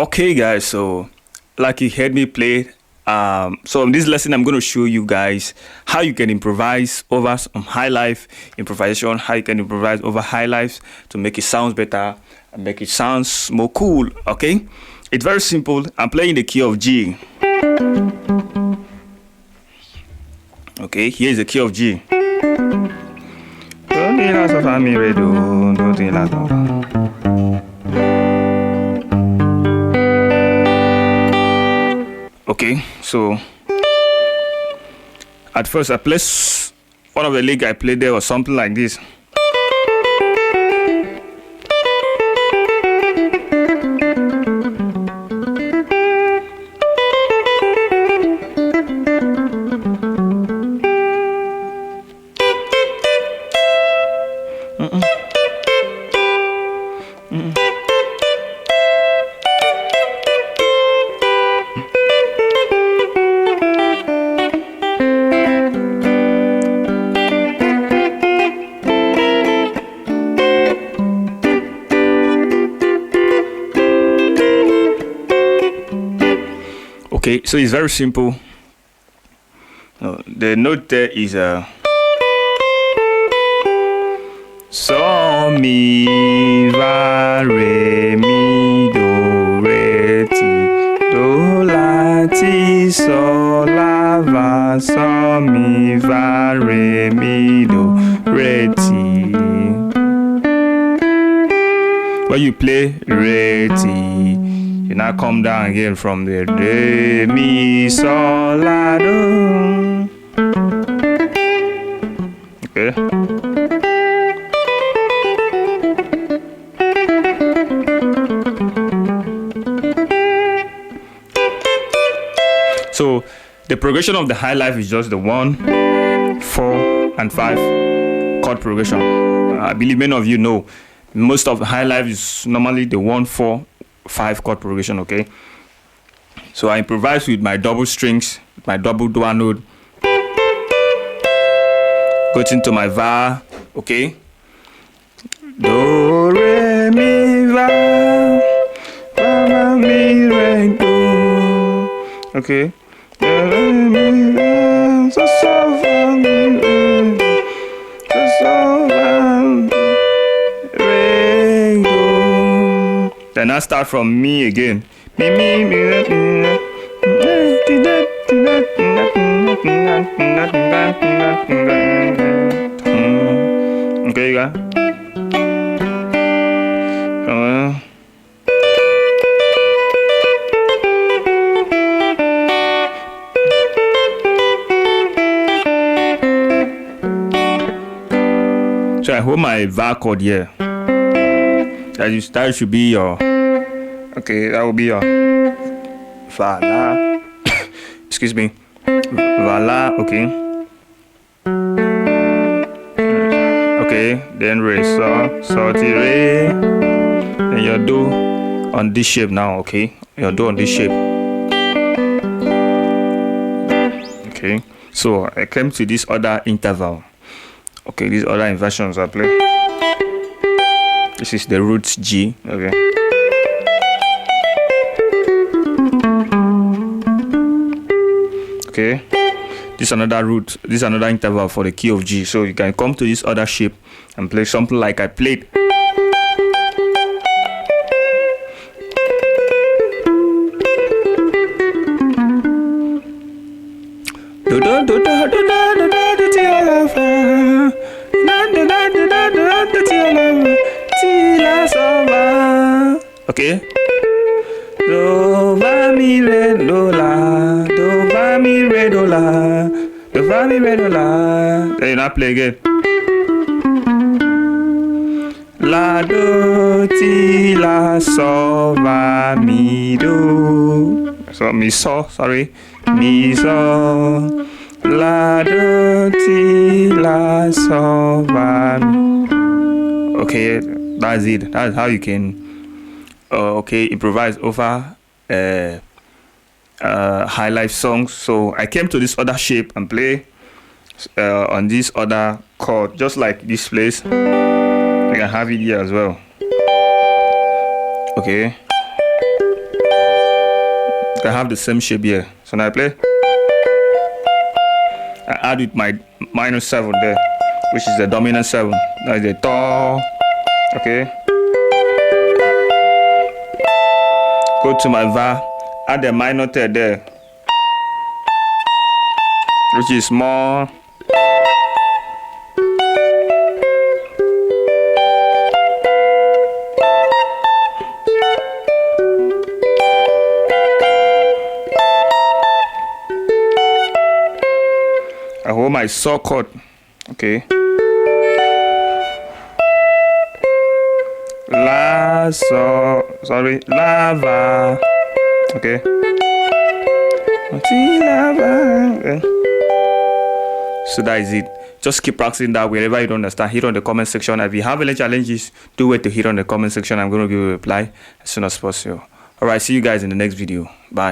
Okay, guys, so like you heard me play, so in this lesson, I'm going to show you guys how you can improvise over some Highlife improvisation, how you can improvise over Highlife to make it sound better and make it sounds more cool. Okay, it's very simple. I'm playing the key of G. Okay, here's the key of G. Okay, so at first I placed one of the lick I played there or something like this. Okay, so it's very simple. The note there is so mi va re mi do re ti do la ti so la va so mi va re mi do re ti. When you play re ti, you now come down again from the re mi sol la do. Okay. So the progression of the Highlife is just the 1, 4, and 5 chord progression. I believe many of you know most of the Highlife is normally the 1, 4, 5 chord progression. Okay, so I improvise with my double strings, my double down note, goes into my va. Okay, do re mi va, fa mi re do. Okay, re mi va, so fa mi re, so fa re do. Then I start from mi again. Mi mi mi re mi. Okay, you got. So I hold my va chord here. That should be your. Okay, that will be your fa la. Excuse me. Va la. Okay. Okay. Then re so ti re. Then your do on this shape now. Okay. Your do on this shape. Okay. So I came to this other interval. Okay, these other inversions I play. This is the root G. Okay. Okay. This is another root. This is another interval for the key of G. So you can come to this other shape and play something like I played. Okay. Do va mi re do la, do va mi re do la, do va mi re do la. Then you now play again. La do ti la so va mi do. So mi so, sorry, mi so. La do ti la so va mi. Okay, that's it. That's how you can okay, improvise over Highlife songs. So I came to this other shape and play on this other chord, just like this place. I can have it here as well. Okay. I have the same shape here. So now I play. I add with my minor 7 there, which is the dominant 7. That is the do. Okay. Go to my va. Add the minor 3rd there, which is more. I hold my saw chord, okay. La, so, sorry, lava, okay. Okay. So that is it. Just keep practicing that wherever you don't understand. Hit on the comment section. If you have any challenges, do wait to hit on the comment section. I'm going to give you a reply as soon as possible. Alright, see you guys in the next video. Bye.